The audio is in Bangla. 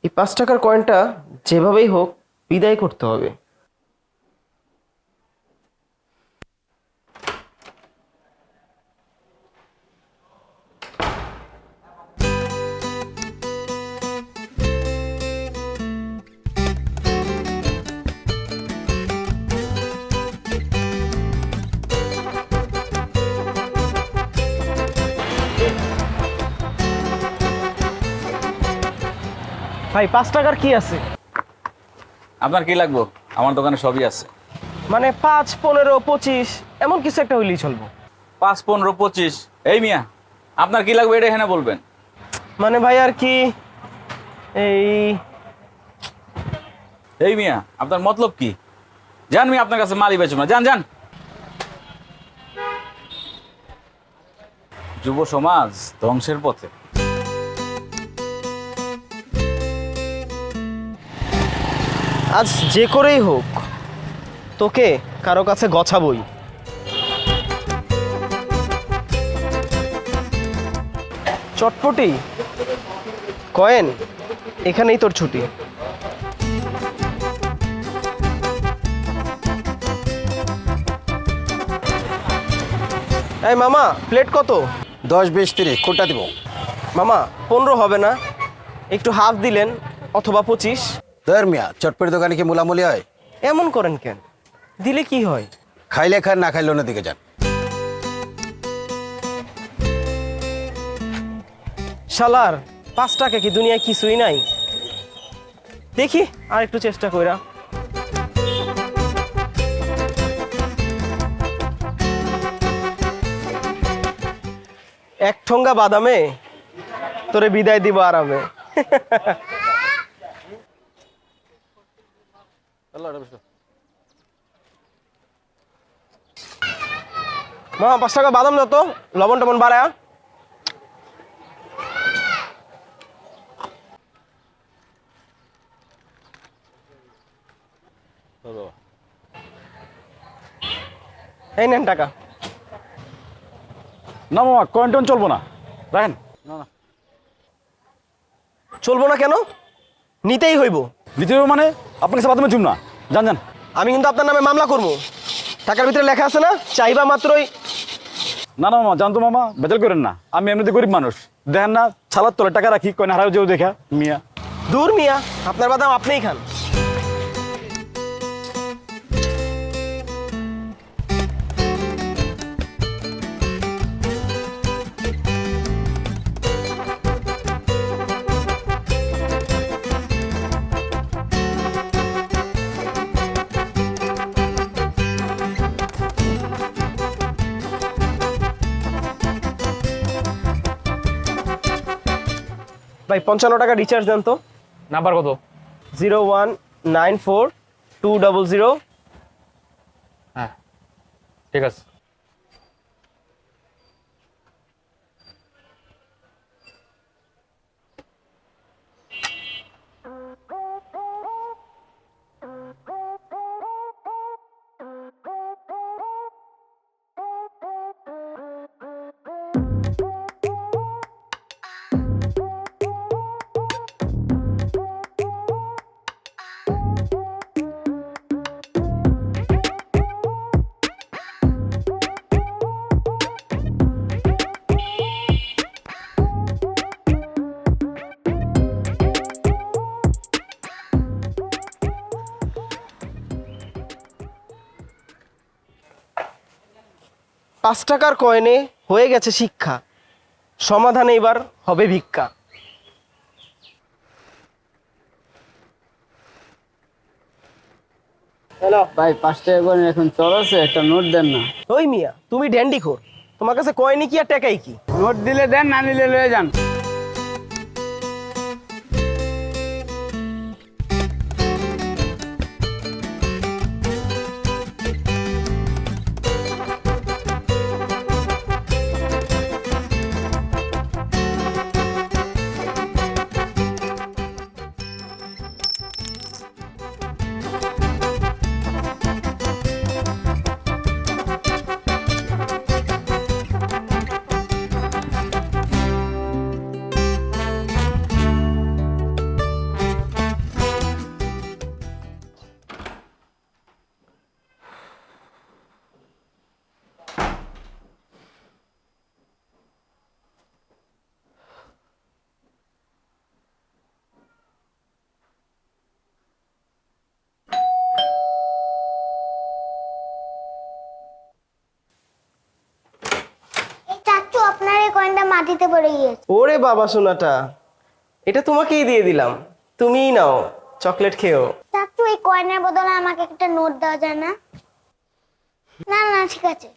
এই 5 টাকার কয়েনটা যেভাবেই হোক বিদায় করতে হবে। ভাই 5 টাকার কি আছে? আপনার কি লাগবে? আমার দোকানে সবই আছে। মানে 5, 15, 25 এমন কিছু একটা হইলেই চলবো। 5, 15, 25। এই মিয়া, আপনার কি লাগবে এটা এখানে বলবেন। মানে ভাই আর কি এই এই মিয়া, আপনার মতলব কি? যান মিয়া, আপনার কাছে মালই বেচব না, যান যান। যুব সমাজ ধ্বংসের পথে। আজ যে করেই হোক তোকে কারো কাছে গছাবই। চটপটি কয়েন, এখানেই তোর ছুটি। এই মামা, প্লেট কত? 10, 20, 30 কোনটা দিব? মামা 15 হবে না? একটু হাফ দিলেন, অথবা 25। ধর মিয়া, চটপটি দোকানে কি মুলামুলি হয়? এমন করেন কেন? দিলে কি হয়? খাইলে খান, না খাইলে অন্যদিকে যান। শালার 5 টাকা কি দুনিয়ায় কিছুই নাই? দেখি আর একটু চেষ্টা কইরা। এক ঠোঙ্গা বাদামে তোরে বিদায় দিব আরামে। মা 5 টাকা বাদাম দাও তো, লবণ টবণ বাড়ায়া। এই নেন টাকা। না মামা, কয়েন টয়েন চলবো না, রাখেন। চলবো না কেন? নিতেই হইব। দ্বিতীয় মানে আপনার কাছে বাদামে চুম না, যান যান। আমি কিন্তু আপনার নামে মামলা করবো। টাকার ভিতরে লেখা আছে না, চাইবা মাত্রই। না না মামা, জান তো মামা, বেজাল করেন না। আমি এমনিতে গরিব মানুষ, দেখেন না ছালার তলে টাকা রাখি, কয়েন হারাও যেও দেখা মিয়া। দূর মিয়া, আপনার বাদাম আপনিই খান। ভাই 55 টাকা রিচার্জ দেন তো। নাম্বার কত? 0194200। হ্যাঁ, ঠিক আছে। পাঁচ টাকার কয়েনে হয়ে গেছে শিক্ষা, সমাধানে এবার হবে ভিক্ষা। হ্যালো ভাই 5 টাকা করে এখন চলছে, একটা নোট দেন না। ওই মিয়া, তুমি ড্যান্ডি খোর, তোমার কাছে কয়েনই কি আর টাকাই কি? নোট দিলে দেন, না নিলে লয়ে যান। মাটিতে পড়ে গিয়েছে। ওরে বাবা সোনাটা, এটা তোমাকেই দিয়ে দিলাম, তুমিই নাও, চকলেট খেও। চাচু এই কয়েনের বদলে আমাকে একটা নোট দেওয়া যায় না? না না ঠিক আছে।